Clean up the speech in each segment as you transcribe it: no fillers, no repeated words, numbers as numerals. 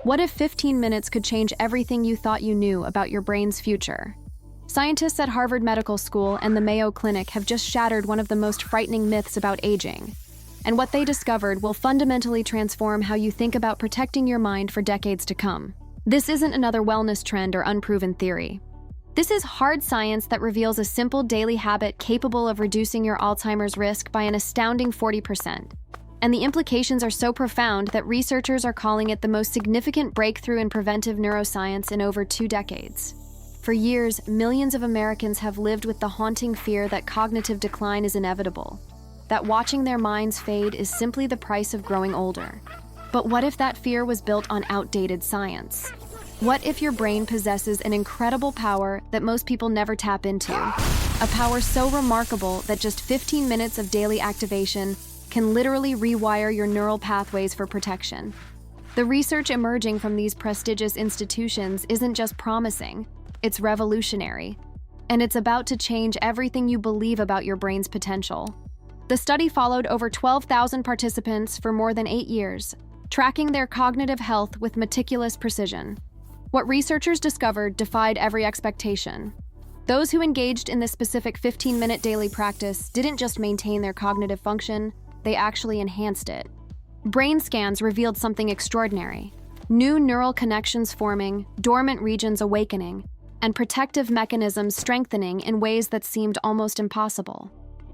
What if 15 minutes could change everything you thought you knew about your brain's future? Scientists at Harvard Medical School and the Mayo Clinic have just shattered one of the most frightening myths about aging. And what they discovered will fundamentally transform how you think about protecting your mind for decades to come. This isn't another wellness trend or unproven theory. This is hard science that reveals a simple daily habit capable of reducing your Alzheimer's risk by an astounding 40%. And the implications are so profound that researchers are calling it the most significant breakthrough in preventive neuroscience in over 2 decades. For years, millions of Americans have lived with the haunting fear that cognitive decline is inevitable, that watching their minds fade is simply the price of growing older. But what if that fear was built on outdated science? What if your brain possesses an incredible power that most people never tap into? A power so remarkable that just 15 minutes of daily activation can literally rewire your neural pathways for protection. The research emerging from these prestigious institutions isn't just promising, it's revolutionary. And it's about to change everything you believe about your brain's potential. The study followed over 12,000 participants for more than 8 years, tracking their cognitive health with meticulous precision. What researchers discovered defied every expectation. Those who engaged in this specific 15-minute daily practice didn't just maintain their cognitive function, they actually enhanced it. Brain scans revealed something extraordinary. New neural connections forming, dormant regions awakening, and protective mechanisms strengthening in ways that seemed almost impossible.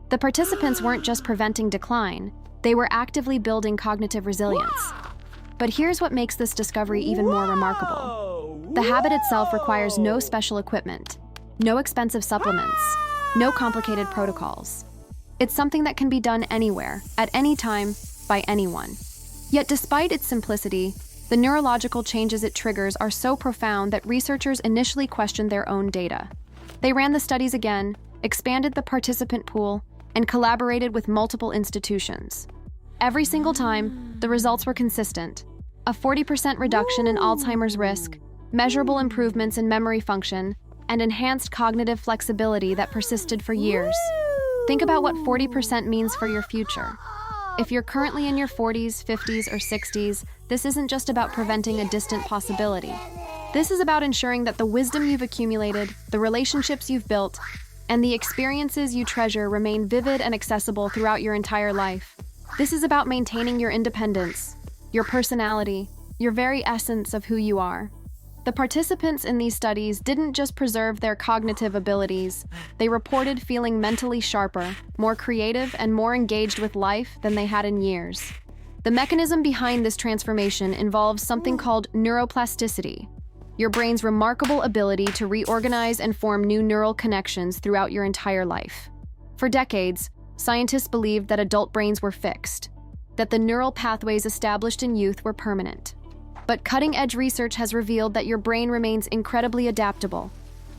The participants weren't just preventing decline, they were actively building cognitive resilience. But here's what makes this discovery even more remarkable. The habit itself requires no special equipment, no expensive supplements, no complicated protocols. It's something that can be done anywhere, at any time, by anyone. Yet despite its simplicity, the neurological changes it triggers are so profound that researchers initially questioned their own data. They ran the studies again, expanded the participant pool, and collaborated with multiple institutions. Every single time, the results were consistent. A 40% reduction in Alzheimer's risk, measurable improvements in memory function, and enhanced cognitive flexibility that persisted for years. Think about what 40% means for your future. If you're currently in your 40s, 50s, or 60s, this isn't just about preventing a distant possibility. This is about ensuring that the wisdom you've accumulated, the relationships you've built, and the experiences you treasure remain vivid and accessible throughout your entire life. This is about maintaining your independence, your personality, your very essence of who you are. The participants in these studies didn't just preserve their cognitive abilities, they reported feeling mentally sharper, more creative, and more engaged with life than they had in years. The mechanism behind this transformation involves something called neuroplasticity, your brain's remarkable ability to reorganize and form new neural connections throughout your entire life. For decades, scientists believed that adult brains were fixed, that the neural pathways established in youth were permanent. But cutting-edge research has revealed that your brain remains incredibly adaptable,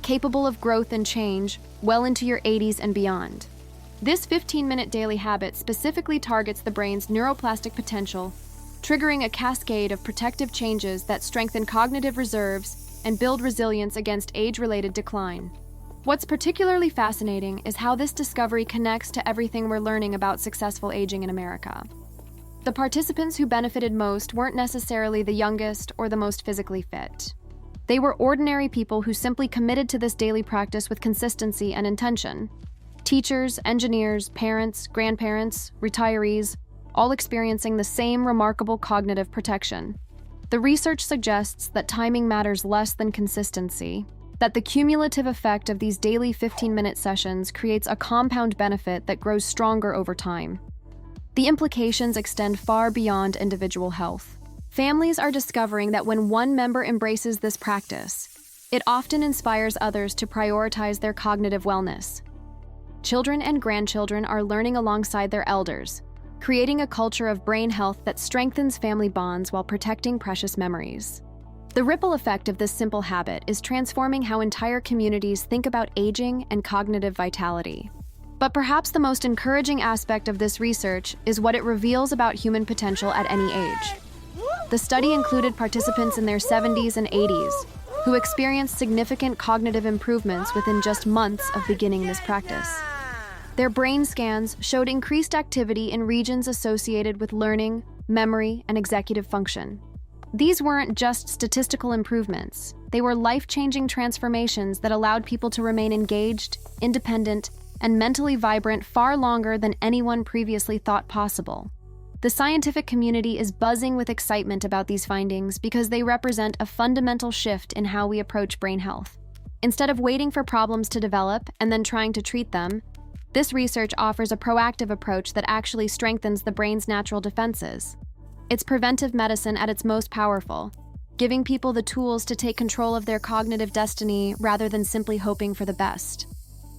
capable of growth and change well into your 80s and beyond. This 15-minute daily habit specifically targets the brain's neuroplastic potential, triggering a cascade of protective changes that strengthen cognitive reserves and build resilience against age-related decline. What's particularly fascinating is how this discovery connects to everything we're learning about successful aging in America. The participants who benefited most weren't necessarily the youngest or the most physically fit. They were ordinary people who simply committed to this daily practice with consistency and intention. Teachers, engineers, parents, grandparents, retirees, all experiencing the same remarkable cognitive protection. The research suggests that timing matters less than consistency, that the cumulative effect of these daily 15-minute sessions creates a compound benefit that grows stronger over time. The implications extend far beyond individual health. Families are discovering that when one member embraces this practice, it often inspires others to prioritize their cognitive wellness. Children and grandchildren are learning alongside their elders, creating a culture of brain health that strengthens family bonds while protecting precious memories. The ripple effect of this simple habit is transforming how entire communities think about aging and cognitive vitality. But perhaps the most encouraging aspect of this research is what it reveals about human potential at any age. The study included participants in their 70s and 80s who experienced significant cognitive improvements within just months of beginning this practice. Their brain scans showed increased activity in regions associated with learning, memory, and executive function. These weren't just statistical improvements. They were life-changing transformations that allowed people to remain engaged, independent, and mentally vibrant far longer than anyone previously thought possible. The scientific community is buzzing with excitement about these findings because they represent a fundamental shift in how we approach brain health. Instead of waiting for problems to develop and then trying to treat them, this research offers a proactive approach that actually strengthens the brain's natural defenses. It's preventive medicine at its most powerful, giving people the tools to take control of their cognitive destiny rather than simply hoping for the best.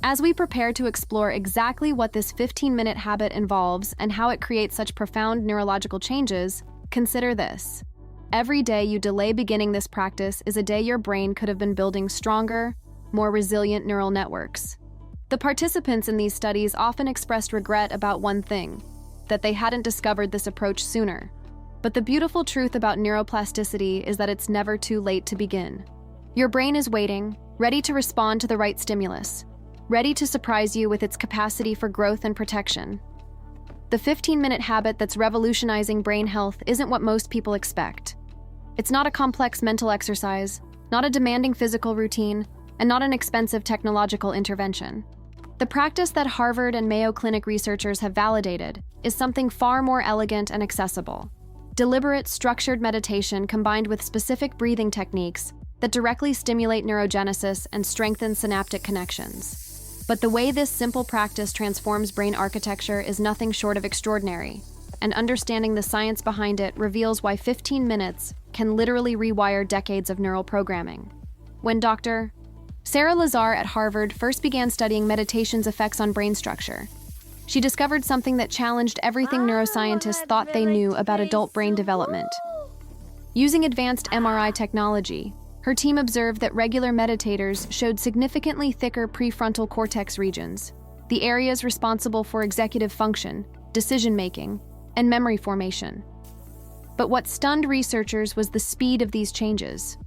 As we prepare to explore exactly what this 15-minute habit involves and how it creates such profound neurological changes, consider this. Every day you delay beginning this practice is a day your brain could have been building stronger, more resilient neural networks. The participants in these studies often expressed regret about one thing, that they hadn't discovered this approach sooner. But the beautiful truth about neuroplasticity is that it's never too late to begin. Your brain is waiting, ready to respond to the right stimulus, ready to surprise you with its capacity for growth and protection. The 15-minute habit that's revolutionizing brain health isn't what most people expect. It's not a complex mental exercise, not a demanding physical routine, and not an expensive technological intervention. The practice that Harvard and Mayo Clinic researchers have validated is something far more elegant and accessible. Deliberate, structured meditation combined with specific breathing techniques that directly stimulate neurogenesis and strengthen synaptic connections. But the way this simple practice transforms brain architecture is nothing short of extraordinary, and understanding the science behind it reveals why 15 minutes can literally rewire decades of neural programming. When Dr. Sarah Lazar at Harvard first began studying meditation's effects on brain structure, she discovered something that challenged everything neuroscientists thought they knew about adult brain development. Using advanced MRI technology, her team observed that regular meditators showed significantly thicker prefrontal cortex regions, the areas responsible for executive function, decision-making, and memory formation. But what stunned researchers was the speed of these changes.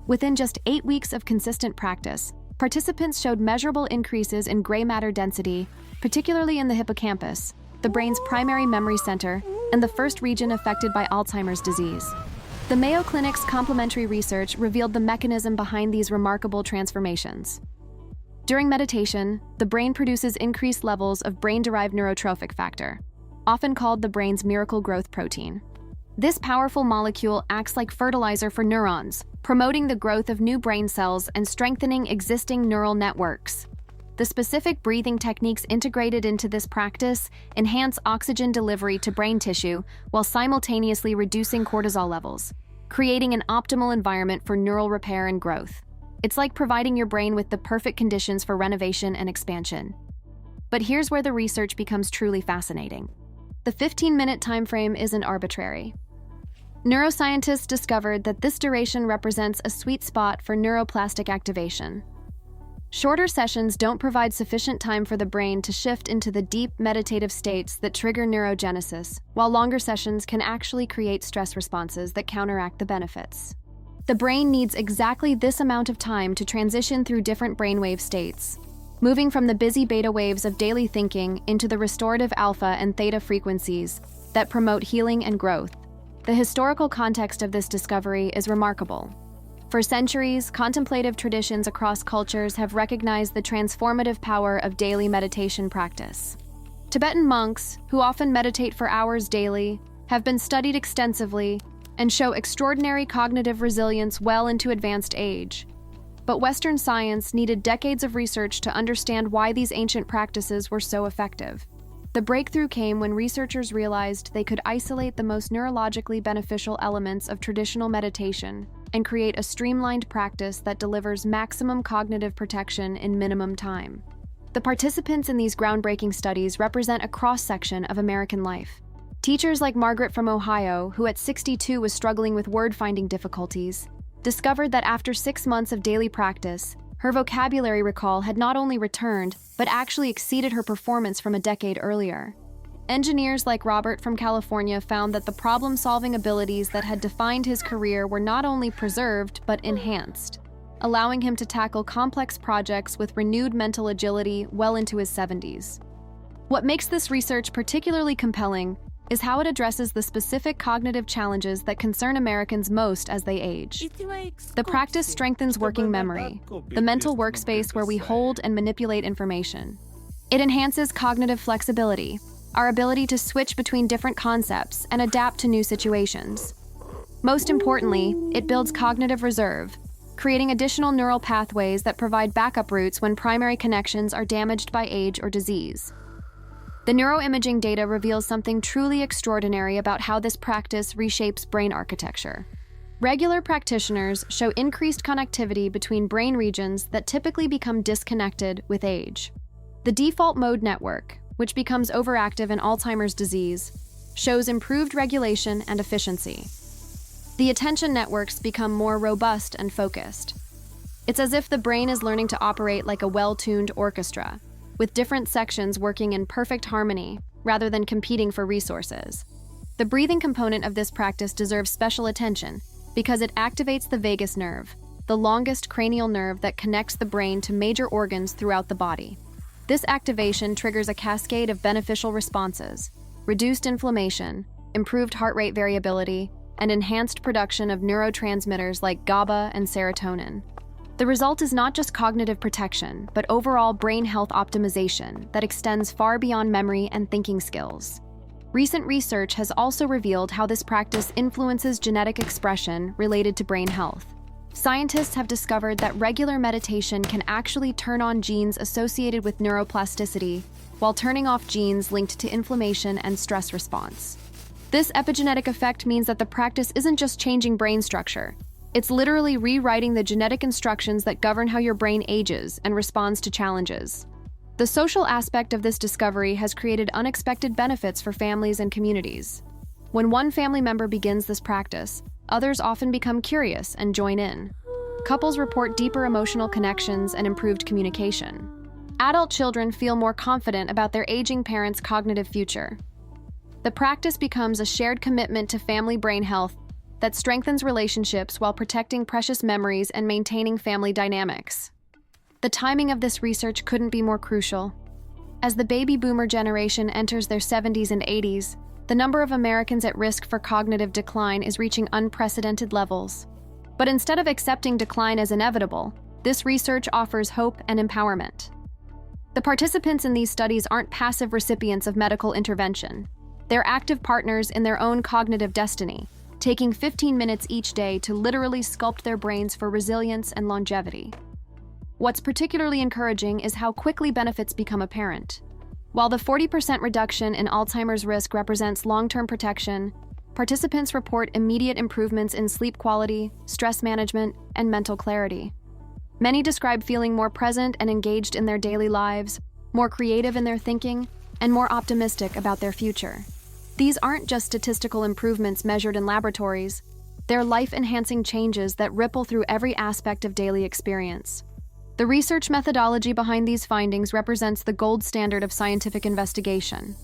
Within just 8 weeks of consistent practice, participants showed measurable increases in gray matter density, particularly in the hippocampus, the brain's primary memory center, and the first region affected by Alzheimer's disease. The Mayo Clinic's complementary research revealed the mechanism behind these remarkable transformations. During meditation, the brain produces increased levels of brain-derived neurotrophic factor, often called the brain's miracle growth protein. This powerful molecule acts like fertilizer for neurons, promoting the growth of new brain cells and strengthening existing neural networks. The specific breathing techniques integrated into this practice enhance oxygen delivery to brain tissue while simultaneously reducing cortisol levels, creating an optimal environment for neural repair and growth. It's like providing your brain with the perfect conditions for renovation and expansion. But here's where the research becomes truly fascinating. The 15-minute time frame isn't arbitrary. Neuroscientists discovered that this duration represents a sweet spot for neuroplastic activation. Shorter sessions don't provide sufficient time for the brain to shift into the deep meditative states that trigger neurogenesis, while longer sessions can actually create stress responses that counteract the benefits. The brain needs exactly this amount of time to transition through different brainwave states, moving from the busy beta waves of daily thinking into the restorative alpha and theta frequencies that promote healing and growth. The historical context of this discovery is remarkable. For centuries, contemplative traditions across cultures have recognized the transformative power of daily meditation practice. Tibetan monks, who often meditate for hours daily, have been studied extensively and show extraordinary cognitive resilience well into advanced age. But Western science needed decades of research to understand why these ancient practices were so effective. The breakthrough came when researchers realized they could isolate the most neurologically beneficial elements of traditional meditation and create a streamlined practice that delivers maximum cognitive protection in minimum time. The participants in these groundbreaking studies represent a cross-section of American life. Teachers like Margaret from Ohio, who at 62 was struggling with word-finding difficulties, discovered that after 6 months of daily practice, her vocabulary recall had not only returned, but actually exceeded her performance from a decade earlier. Engineers like Robert from California found that the problem-solving abilities that had defined his career were not only preserved, but enhanced, allowing him to tackle complex projects with renewed mental agility well into his 70s. What makes this research particularly compelling is how it addresses the specific cognitive challenges that concern Americans most as they age. The practice strengthens working memory, the mental workspace where we hold and manipulate information. It enhances cognitive flexibility, our ability to switch between different concepts and adapt to new situations. Most importantly, it builds cognitive reserve, creating additional neural pathways that provide backup routes when primary connections are damaged by age or disease. The neuroimaging data reveals something truly extraordinary about how this practice reshapes brain architecture. Regular practitioners show increased connectivity between brain regions that typically become disconnected with age. The default mode network, which becomes overactive in Alzheimer's disease, shows improved regulation and efficiency. The attention networks become more robust and focused. It's as if the brain is learning to operate like a well-tuned orchestra, with different sections working in perfect harmony rather than competing for resources. The breathing component of this practice deserves special attention because it activates the vagus nerve, the longest cranial nerve that connects the brain to major organs throughout the body. This activation triggers a cascade of beneficial responses: reduced inflammation, improved heart rate variability, and enhanced production of neurotransmitters like GABA and serotonin. The result is not just cognitive protection, but overall brain health optimization that extends far beyond memory and thinking skills. Recent research has also revealed how this practice influences genetic expression related to brain health. Scientists have discovered that regular meditation can actually turn on genes associated with neuroplasticity, while turning off genes linked to inflammation and stress response. This epigenetic effect means that the practice isn't just changing brain structure. It's literally rewriting the genetic instructions that govern how your brain ages and responds to challenges. The social aspect of this discovery has created unexpected benefits for families and communities. When one family member begins this practice, others often become curious and join in. Couples report deeper emotional connections and improved communication. Adult children feel more confident about their aging parents' cognitive future. The practice becomes a shared commitment to family brain health that strengthens relationships while protecting precious memories and maintaining family dynamics. The timing of this research couldn't be more crucial. As the baby boomer generation enters their 70s and 80s, the number of Americans at risk for cognitive decline is reaching unprecedented levels. But instead of accepting decline as inevitable, this research offers hope and empowerment. The participants in these studies aren't passive recipients of medical intervention. They're active partners in their own cognitive destiny, taking 15 minutes each day to literally sculpt their brains for resilience and longevity. What's particularly encouraging is how quickly benefits become apparent. While the 40% reduction in Alzheimer's risk represents long-term protection, participants report immediate improvements in sleep quality, stress management, and mental clarity. Many describe feeling more present and engaged in their daily lives, more creative in their thinking, and more optimistic about their future. These aren't just statistical improvements measured in laboratories. They're life-enhancing changes that ripple through every aspect of daily experience. The research methodology behind these findings represents the gold standard of scientific investigation.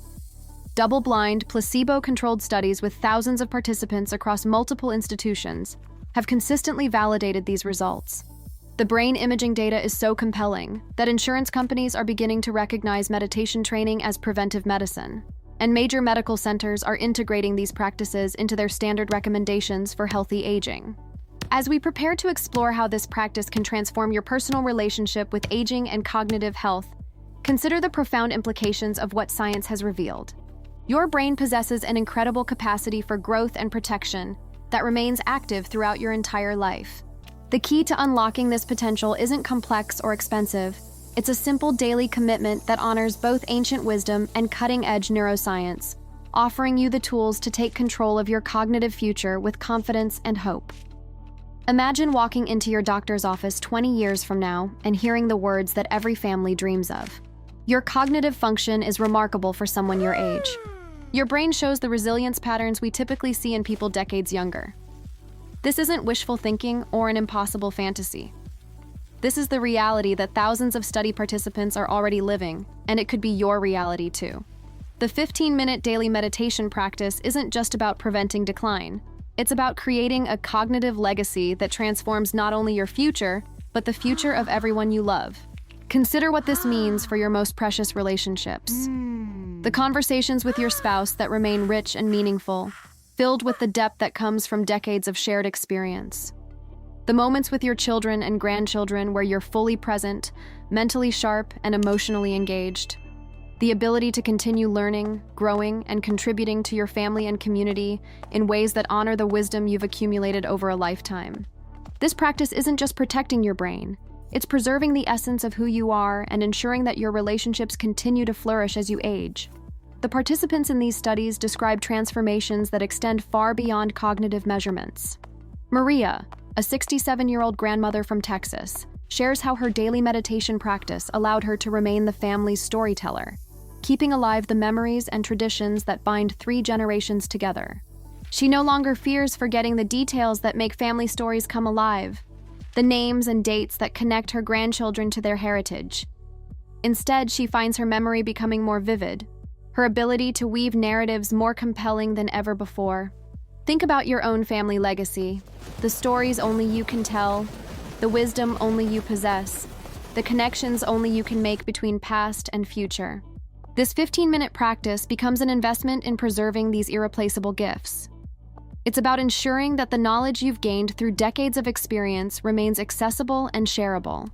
Double-blind, placebo-controlled studies with thousands of participants across multiple institutions have consistently validated these results. The brain imaging data is so compelling that insurance companies are beginning to recognize meditation training as preventive medicine, and major medical centers are integrating these practices into their standard recommendations for healthy aging. As we prepare to explore how this practice can transform your personal relationship with aging and cognitive health, consider the profound implications of what science has revealed. Your brain possesses an incredible capacity for growth and protection that remains active throughout your entire life. The key to unlocking this potential isn't complex or expensive. It's a simple daily commitment that honors both ancient wisdom and cutting-edge neuroscience, offering you the tools to take control of your cognitive future with confidence and hope. Imagine walking into your doctor's office 20 years from now and hearing the words that every family dreams of. Your cognitive function is remarkable for someone your age. Your brain shows the resilience patterns we typically see in people decades younger. This isn't wishful thinking or an impossible fantasy. This is the reality that thousands of study participants are already living, and it could be your reality too. The 15-minute daily meditation practice isn't just about preventing decline. It's about creating a cognitive legacy that transforms not only your future, but the future of everyone you love. Consider what this means for your most precious relationships. The conversations with your spouse that remain rich and meaningful, filled with the depth that comes from decades of shared experience. The moments with your children and grandchildren where you're fully present, mentally sharp, and emotionally engaged. The ability to continue learning, growing, and contributing to your family and community in ways that honor the wisdom you've accumulated over a lifetime. This practice isn't just protecting your brain, it's preserving the essence of who you are and ensuring that your relationships continue to flourish as you age. The participants in these studies describe transformations that extend far beyond cognitive measurements. Maria, a 67-year-old grandmother from Texas, shares how her daily meditation practice allowed her to remain the family's storyteller, keeping alive the memories and traditions that bind 3 generations together. She no longer fears forgetting the details that make family stories come alive, the names and dates that connect her grandchildren to their heritage. Instead, she finds her memory becoming more vivid, her ability to weave narratives more compelling than ever before. Think about your own family legacy, the stories only you can tell, the wisdom only you possess, the connections only you can make between past and future. This 15-minute practice becomes an investment in preserving these irreplaceable gifts. It's about ensuring that the knowledge you've gained through decades of experience remains accessible and shareable.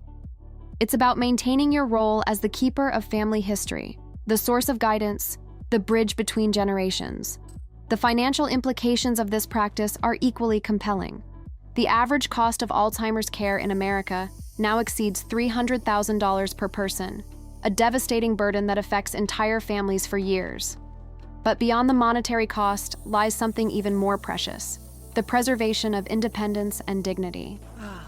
It's about maintaining your role as the keeper of family history, the source of guidance, the bridge between generations. The financial implications of this practice are equally compelling. The average cost of Alzheimer's care in America now exceeds $300,000 per person, a devastating burden that affects entire families for years. But beyond the monetary cost lies something even more precious: the preservation of independence and dignity.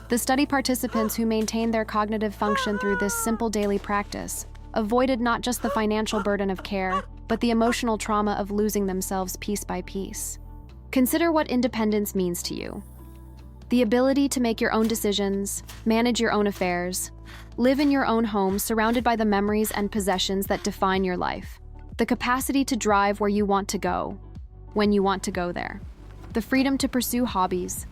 The study participants who maintained their cognitive function through this simple daily practice avoided not just the financial burden of care, but the emotional trauma of losing themselves piece by piece. Consider what independence means to you. The ability to make your own decisions, manage your own affairs, live in your own home surrounded by the memories and possessions that define your life. The capacity to drive where you want to go, when you want to go there. The freedom to pursue hobbies,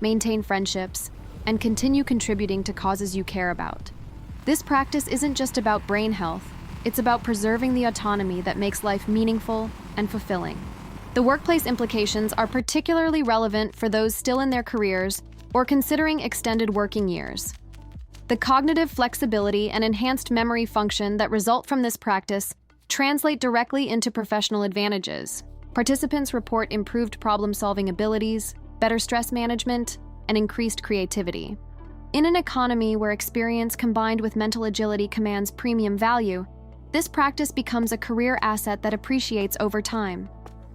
maintain friendships, and continue contributing to causes you care about. This practice isn't just about brain health, it's about preserving the autonomy that makes life meaningful and fulfilling. The workplace implications are particularly relevant for those still in their careers or considering extended working years. The cognitive flexibility and enhanced memory function that result from this practice translate directly into professional advantages. Participants report improved problem-solving abilities, better stress management, and increased creativity. In an economy where experience combined with mental agility commands premium value, this practice becomes a career asset that appreciates over time.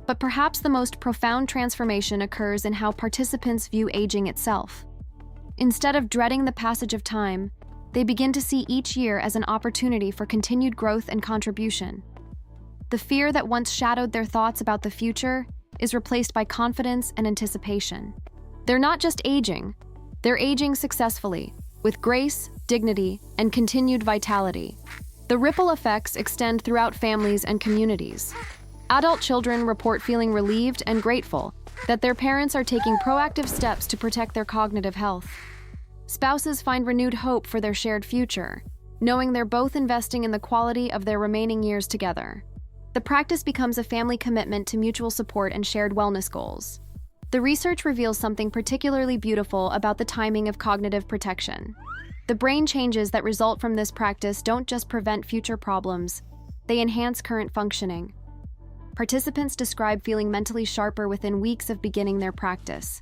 But perhaps the most profound transformation occurs in how participants view aging itself. Instead of dreading the passage of time, they begin to see each year as an opportunity for continued growth and contribution. The fear that once shadowed their thoughts about the future is replaced by confidence and anticipation. They're not just aging, they're aging successfully, with grace, dignity, and continued vitality. The ripple effects extend throughout families and communities. Adult children report feeling relieved and grateful that their parents are taking proactive steps to protect their cognitive health. Spouses find renewed hope for their shared future, knowing they're both investing in the quality of their remaining years together. The practice becomes a family commitment to mutual support and shared wellness goals. The research reveals something particularly beautiful about the timing of cognitive protection. The brain changes that result from this practice don't just prevent future problems, they enhance current functioning. Participants describe feeling mentally sharper within weeks of beginning their practice.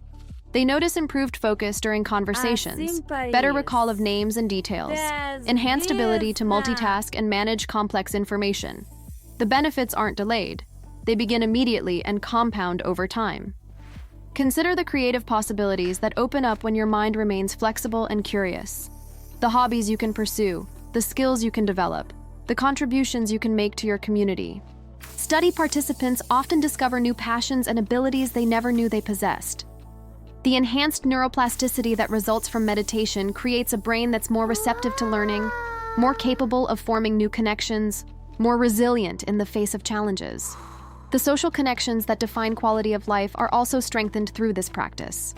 They notice improved focus during conversations, better recall of names and details, enhanced ability to multitask and manage complex information. The benefits aren't delayed. They begin immediately and compound over time. Consider the creative possibilities that open up when your mind remains flexible and curious. The hobbies you can pursue, the skills you can develop, the contributions you can make to your community. Study participants often discover new passions and abilities they never knew they possessed. The enhanced neuroplasticity that results from meditation creates a brain that's more receptive to learning, more capable of forming new connections, more resilient in the face of challenges. The social connections that define quality of life are also strengthened through this practice.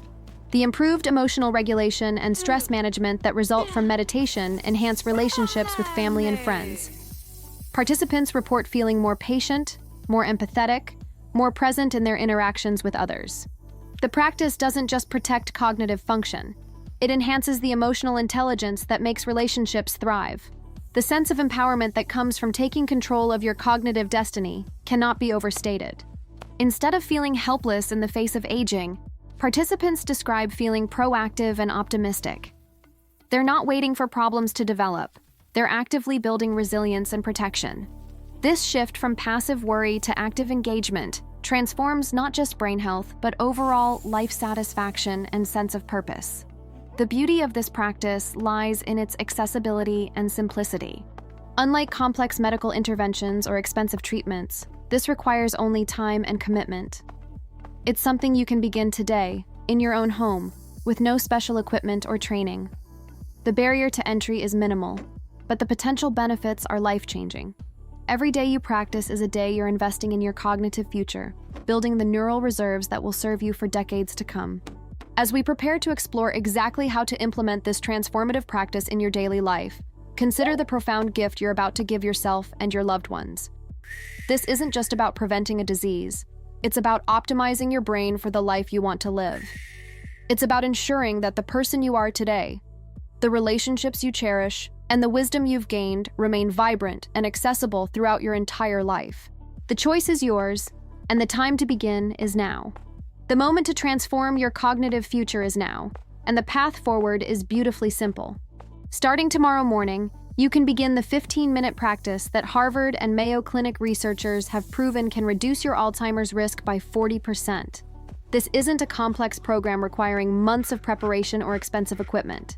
The improved emotional regulation and stress management that result from meditation enhance relationships with family and friends. Participants report feeling more patient, more empathetic, more present in their interactions with others. The practice doesn't just protect cognitive function. It enhances the emotional intelligence that makes relationships thrive. The sense of empowerment that comes from taking control of your cognitive destiny cannot be overstated. Instead of feeling helpless in the face of aging, participants describe feeling proactive and optimistic. They're not waiting for problems to develop. They're actively building resilience and protection. This shift from passive worry to active engagement transforms not just brain health, but overall life satisfaction and sense of purpose. The beauty of this practice lies in its accessibility and simplicity. Unlike complex medical interventions or expensive treatments, this requires only time and commitment. It's something you can begin today, in your own home, with no special equipment or training. The barrier to entry is minimal, but the potential benefits are life-changing. Every day you practice is a day you're investing in your cognitive future, building the neural reserves that will serve you for decades to come. As we prepare to explore exactly how to implement this transformative practice in your daily life, consider the profound gift you're about to give yourself and your loved ones. This isn't just about preventing a disease. It's about optimizing your brain for the life you want to live. It's about ensuring that the person you are today, the relationships you cherish, and the wisdom you've gained remain vibrant and accessible throughout your entire life. The choice is yours, and the time to begin is now. The moment to transform your cognitive future is now, and the path forward is beautifully simple. Starting tomorrow morning, you can begin the 15-minute practice that Harvard and Mayo Clinic researchers have proven can reduce your Alzheimer's risk by 40%. This isn't a complex program requiring months of preparation or expensive equipment.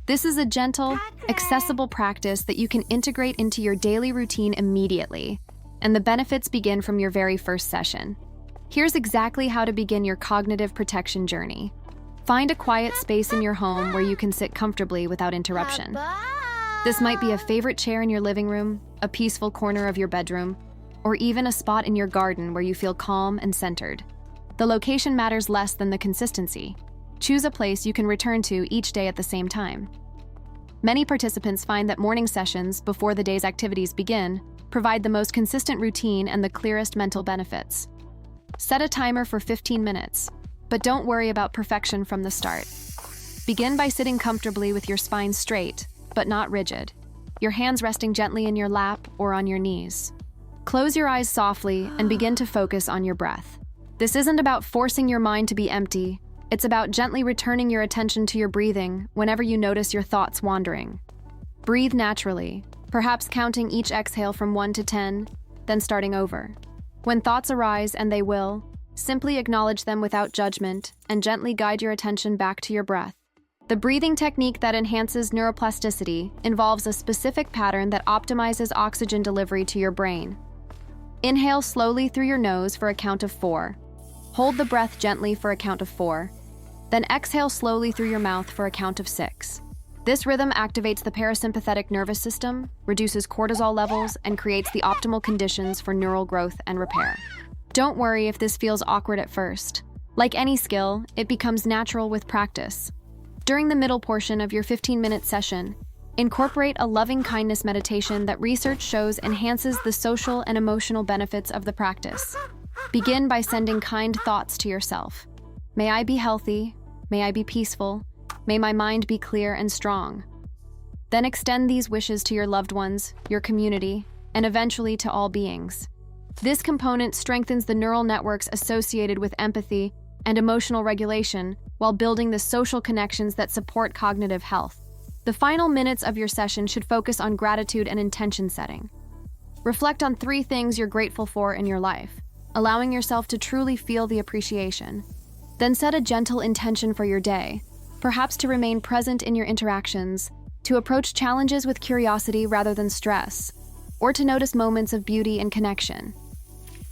This is a gentle, accessible practice that you can integrate into your daily routine immediately, and the benefits begin from your very first session. Here's exactly how to begin your cognitive protection journey. Find a quiet space in your home where you can sit comfortably without interruption. This might be a favorite chair in your living room, a peaceful corner of your bedroom, or even a spot in your garden where you feel calm and centered. The location matters less than the consistency. Choose a place you can return to each day at the same time. Many participants find that morning sessions before the day's activities begin provide the most consistent routine and the clearest mental benefits. Set a timer for 15 minutes, but don't worry about perfection from the start. Begin by sitting comfortably with your spine straight, but not rigid, your hands resting gently in your lap or on your knees. Close your eyes softly and begin to focus on your breath. This isn't about forcing your mind to be empty. It's about gently returning your attention to your breathing whenever you notice your thoughts wandering. Breathe naturally, perhaps counting each exhale from 1 to 10, then starting over. When thoughts arise, and they will, simply acknowledge them without judgment and gently guide your attention back to your breath. The breathing technique that enhances neuroplasticity involves a specific pattern that optimizes oxygen delivery to your brain. Inhale slowly through your nose for a count of 4. Hold the breath gently for a count of 4. Then exhale slowly through your mouth for a count of 6. This rhythm activates the parasympathetic nervous system, reduces cortisol levels, and creates the optimal conditions for neural growth and repair. Don't worry if this feels awkward at first. Like any skill, it becomes natural with practice. During the middle portion of your 15-minute session, incorporate a loving-kindness meditation that research shows enhances the social and emotional benefits of the practice. Begin by sending kind thoughts to yourself. May I be healthy. May I be peaceful. May my mind be clear and strong. Then extend these wishes to your loved ones, your community, and eventually to all beings. This component strengthens the neural networks associated with empathy and emotional regulation while building the social connections that support cognitive health. The final minutes of your session should focus on gratitude and intention setting. Reflect on 3 things you're grateful for in your life, allowing yourself to truly feel the appreciation. Then set a gentle intention for your day, perhaps to remain present in your interactions, to approach challenges with curiosity rather than stress, or to notice moments of beauty and connection.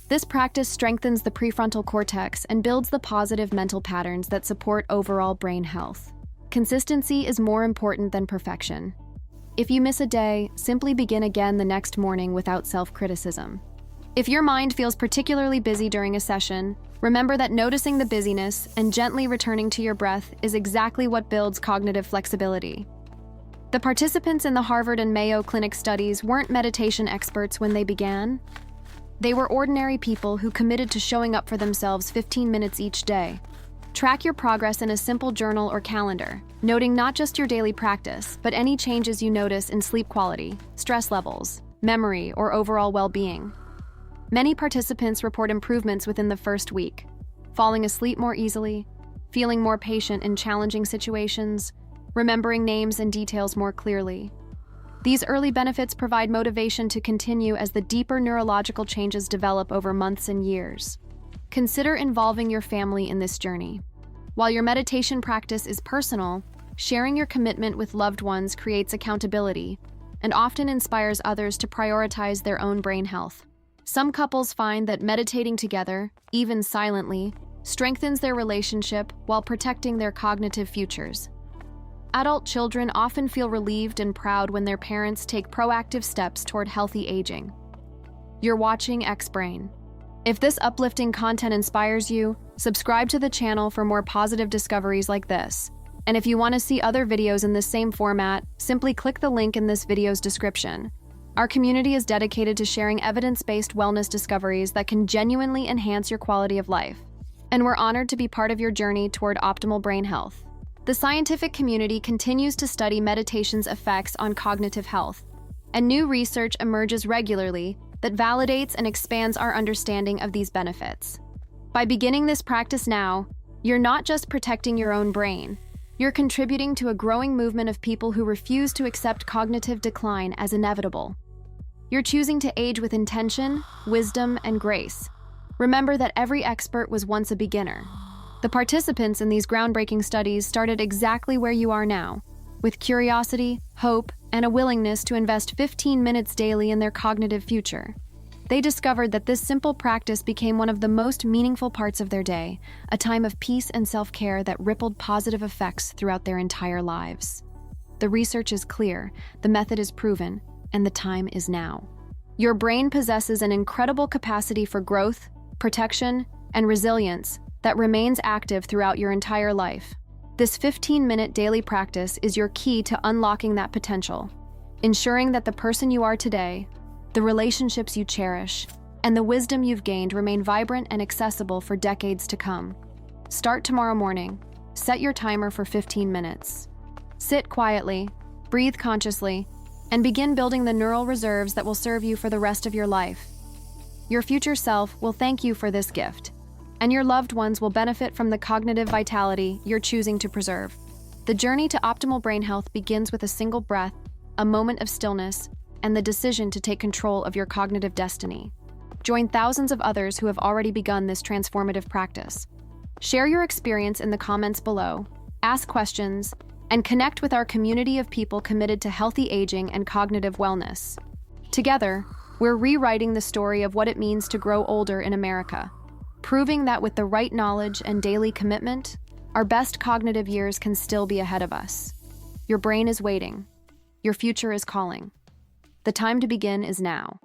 This practice strengthens the prefrontal cortex and builds the positive mental patterns that support overall brain health. Consistency is more important than perfection. If you miss a day, simply begin again the next morning without self-criticism. If your mind feels particularly busy during a session, remember that noticing the busyness and gently returning to your breath is exactly what builds cognitive flexibility. The participants in the Harvard and Mayo Clinic studies weren't meditation experts when they began. They were ordinary people who committed to showing up for themselves 15 minutes each day. Track your progress in a simple journal or calendar, noting not just your daily practice, but any changes you notice in sleep quality, stress levels, memory, or overall well-being. Many participants report improvements within the first week, falling asleep more easily, feeling more patient in challenging situations, remembering names and details more clearly. These early benefits provide motivation to continue as the deeper neurological changes develop over months and years. Consider involving your family in this journey. While your meditation practice is personal, sharing your commitment with loved ones creates accountability and often inspires others to prioritize their own brain health. Some couples find that meditating together, even silently, strengthens their relationship while protecting their cognitive futures. Adult children often feel relieved and proud when their parents take proactive steps toward healthy aging. You're watching X-Brain. If this uplifting content inspires you, subscribe to the channel for more positive discoveries like this. And if you want to see other videos in this same format, simply click the link in this video's description. Our community is dedicated to sharing evidence-based wellness discoveries that can genuinely enhance your quality of life. And we're honored to be part of your journey toward optimal brain health. The scientific community continues to study meditation's effects on cognitive health, and new research emerges regularly that validates and expands our understanding of these benefits. By beginning this practice now, you're not just protecting your own brain, you're contributing to a growing movement of people who refuse to accept cognitive decline as inevitable. You're choosing to age with intention, wisdom, and grace. Remember that every expert was once a beginner. The participants in these groundbreaking studies started exactly where you are now, with curiosity, hope, and a willingness to invest 15 minutes daily in their cognitive future. They discovered that this simple practice became one of the most meaningful parts of their day, a time of peace and self-care that rippled positive effects throughout their entire lives. The research is clear, the method is proven, and the time is now. Your brain possesses an incredible capacity for growth, protection, and resilience that remains active throughout your entire life. This 15-minute daily practice is your key to unlocking that potential, ensuring that the person you are today, the relationships you cherish, and the wisdom you've gained remain vibrant and accessible for decades to come. Start tomorrow morning. Set your timer for 15 minutes. Sit quietly, breathe consciously, and begin building the neural reserves that will serve you for the rest of your life. Your future self will thank you for this gift, and your loved ones will benefit from the cognitive vitality you're choosing to preserve. The journey to optimal brain health begins with a single breath, a moment of stillness, and the decision to take control of your cognitive destiny. Join thousands of others who have already begun this transformative practice. Share your experience in the comments below, ask questions, and connect with our community of people committed to healthy aging and cognitive wellness. Together, we're rewriting the story of what it means to grow older in America, proving that with the right knowledge and daily commitment, our best cognitive years can still be ahead of us. Your brain is waiting. Your future is calling. The time to begin is now.